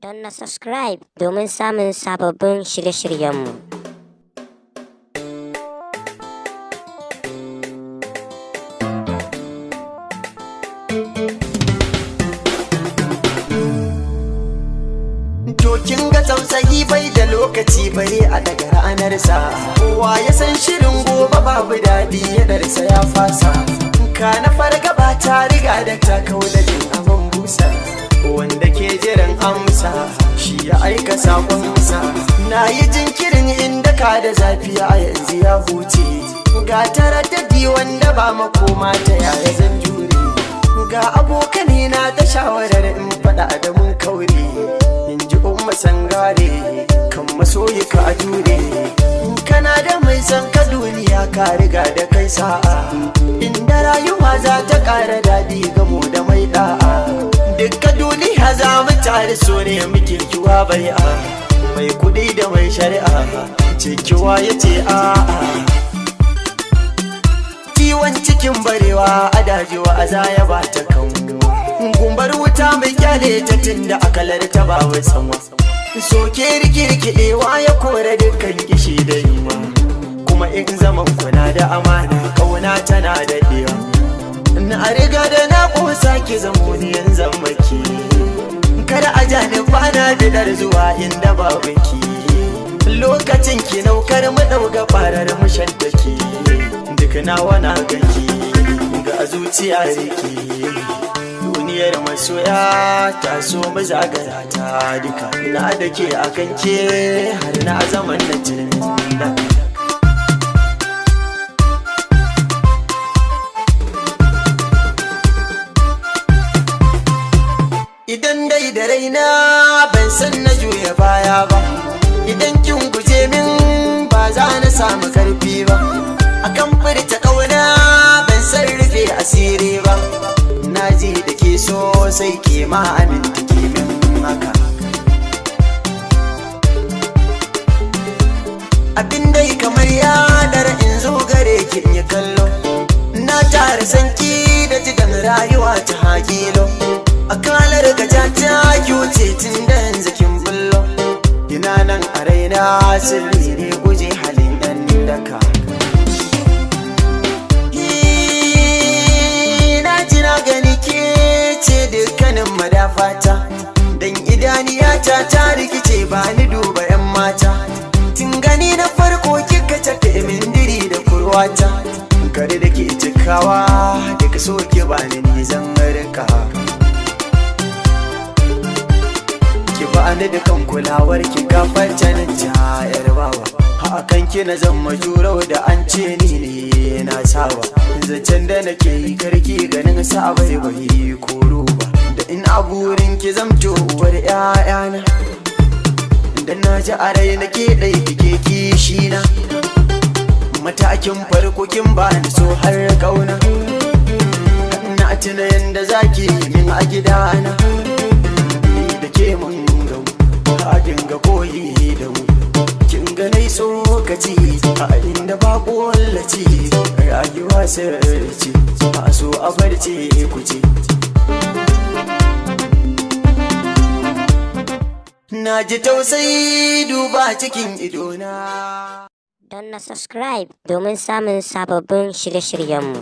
don na subscribe domin samun sababbin shirye-shiryenmu. Kin ga tausayi bai da lokaci bare a daga ranarsa, kowa ya san shirin gobe babu daɗi ya darsa ya fasa. Ka na farga ba ta riga da ta kaula jin abin busa, wanda ke jiran amsa shi ya aika sakonsa. Na yi jinkirin inda ka da zafi a yanzu ya huce, ga taraddadi wanda ba makoma ta yaya zan jure. Ga abokanai na ta shawarar in faɗa da mun kaure, in ji umma sangare kan masoyi ka jure. Kana da mai san ka duniya ka riga da kai sa'a, inda rayuwa za ta ƙara daɗi gamo da mai da'a. Dukka duniya za mu tare so ne muke kiwa bai'a, mai kuɗi da mai shari'a ce kiwa ya ce a'a. Kiwon cikin barewa a dajewa a zaya ba ta kanmu, gumbar wuta mai kyale ta tunda akalar ta ba wai sanwa. Soke rikirkiɗewa ya kore dukkan kishi da yunwa, kuma in zaman kuna da amana kauna tana daɗewa. Na riga da na ƙosa ki zamo ni yanzu maki, kada a jani bana bidar zuwa inda babu ki. Lokacin ki naukar mu ɗauga farar mu shantaki, duk nawa na ganki ga zuciya riki. Duniyar masoya ta so mu zagara ta duka, na da ke akan ke har na zaman na jirgin da. Idan dai da raina ban san na juya baya ba, idan kin guje min ba za na samu karfi ba. Akan furta ƙauna ban san rufe asiri ba, na ji da ke sosai ke ma aminta ke min haka. Abin dai kamar yanar in zo gare ki in yi kallo, na tara sanki da jigan rayuwa ta hakilo. Akalar gaja ta kyuce tun da yanzu kin bullo, ina nan a raina sirri ne guje halin ɗan daka. Na gani ke ce dukkanin madafata, dan idaniyata ta rikice ba ni duba 'yan mata. Tun gani na farko kika tafi min diri da kurwata, kare da ke cikawa da ka so ki ba ni zan rika. Ki ba ni dukan kulawar ki gafarta na jayar bawa, hakan ki na zan majurau da an ce ni ne na saba. Zancen da nake yi karki ganin sa bai bai koro ba, da in a burin ki zamto uwar 'ya'yana. Da na ji a rai nake ɗai kike kishi na, matakin farko kin ba ni so har ƙauna. Na tuna yanda zaki min a gidana, da ke mun gau a dinga koyi da mu. Kin ganai tsokaci a inda ba ƙwallaci, rayuwa sarci a so a barci kuce. Na ji tausayi duba cikin idona. Don na subscribe domin samun sababbin shirye-shiryenmu.